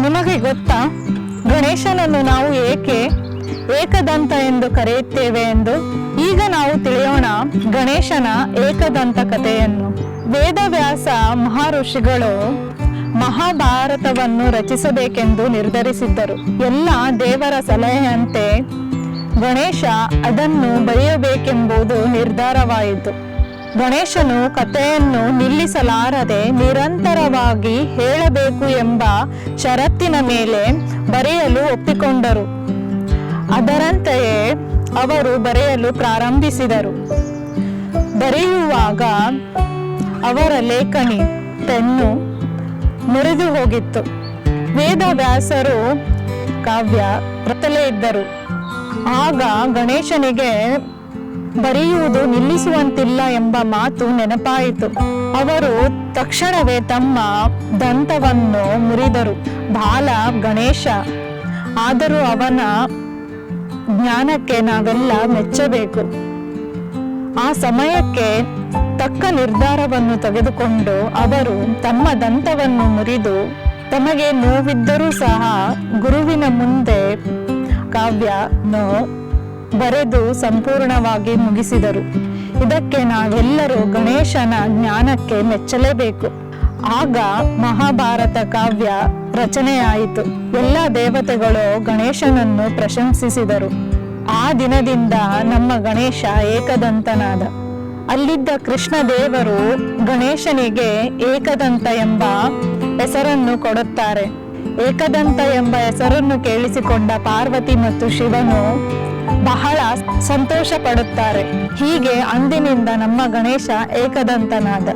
ನಿಮಗೆ ಗೊತ್ತಾ ಗಣೇಶನನ್ನು ನಾವು ಏಕೆ ಏಕದಂತ ಎಂದು ಕರೆಯುತ್ತೇವೆ ಎಂದು? ಈಗ ನಾವು ತಿಳಿಯೋಣ ಗಣೇಶನ ಏಕದಂತ ಕಥೆಯನ್ನು. ವೇದವ್ಯಾಸ ಮಹರ್ಷಿಗಳು ಮಹಾಭಾರತವನ್ನು ರಚಿಸಬೇಕೆಂದು ನಿರ್ಧರಿಸಿದ್ದರು. ಎಲ್ಲ ದೇವರ ಸಲಹೆಯಂತೆ ಗಣೇಶ ಅದನ್ನು ಬರೆಯಬೇಕೆಂಬುದು ನಿರ್ಧಾರವಾಯಿತು. ಗಣೇಶನು ಕಥೆಯನ್ನು ನಿಲ್ಲಿಸಲಾರದೆ ನಿರಂತರವಾಗಿ ಹೇಳಬೇಕು ಎಂಬ ಷರತ್ತಿನ ಮೇಲೆ ಬರೆಯಲು ಒಪ್ಪಿಕೊಂಡರು. ಅದರಂತೆಯೇ ಅವರು ಬರೆಯಲು ಪ್ರಾರಂಭಿಸಿದರು. ಬರೆಯುವಾಗ ಅವರ ಲೇಖನಿ ಪೆನ್ನು ಮುರಿದು ಹೋಗಿತ್ತು. ವೇದವ್ಯಾಸರು ಕಾವ್ಯ ಬರೆಯುತ್ತಲೇ ಇದ್ದರು. ಆಗ ಗಣೇಶನಿಗೆ ಬರೆಯುವುದು ನಿಲ್ಲಿಸುವಂತಿಲ್ಲ ಎಂಬ ಮಾತು ನೆನಪಾಯಿತು. ಅವರು ತಕ್ಷಣವೇ ತಮ್ಮ ದಂತವನ್ನು ಮುರಿದರು. ಬಾಲ ಗಣೇಶ, ಆದರೂ ಅವನ ಜ್ಞಾನಕ್ಕೆ ನಾವೆಲ್ಲ ಮೆಚ್ಚಬೇಕು. ಆ ಸಮಯಕ್ಕೆ ತಕ್ಕ ನಿರ್ಧಾರವನ್ನು ತೆಗೆದುಕೊಂಡು ಅವರು ತಮ್ಮ ದಂತವನ್ನು ಮುರಿದು ತಮಗೆ ನೋವಿದ್ದರೂ ಸಹ ಗುರುವಿನ ಮುಂದೆ ಕಾವ್ಯವನ್ನು ಬರೆದು ಸಂಪೂರ್ಣವಾಗಿ ಮುಗಿಸಿದರು. ಇದಕ್ಕೆ ನಾವೆಲ್ಲರೂ ಗಣೇಶನ ಜ್ಞಾನಕ್ಕೆ ಮೆಚ್ಚಲೇಬೇಕು. ಆಗ ಮಹಾಭಾರತ ಕಾವ್ಯ ರಚನೆಯಾಯಿತು. ಎಲ್ಲ ದೇವತೆಗಳು ಗಣೇಶನನ್ನು ಪ್ರಶಂಸಿಸಿದರು. ಆ ದಿನದಿಂದ ನಮ್ಮ ಗಣೇಶ ಏಕದಂತನಾದ. ಅಲ್ಲಿದ್ದ ಕೃಷ್ಣ ದೇವರು ಗಣೇಶನಿಗೆ ಏಕದಂತ ಎಂಬ ಹೆಸರನ್ನು ಕೊಡುತ್ತಾರೆ. ಏಕದಂತ ಎಂಬ ಹೆಸರನ್ನು ಕೇಳಿಸಿಕೊಂಡ ಪಾರ್ವತಿ ಮತ್ತು ಶಿವನು ಬಹಳ ಸಂತೋಷ ಪಡುತ್ತಾರೆ. ಹೀಗೆ ಅಂದಿನಿಂದ ನಮ್ಮ ಗಣೇಶ ಏಕದಂತನಾದ.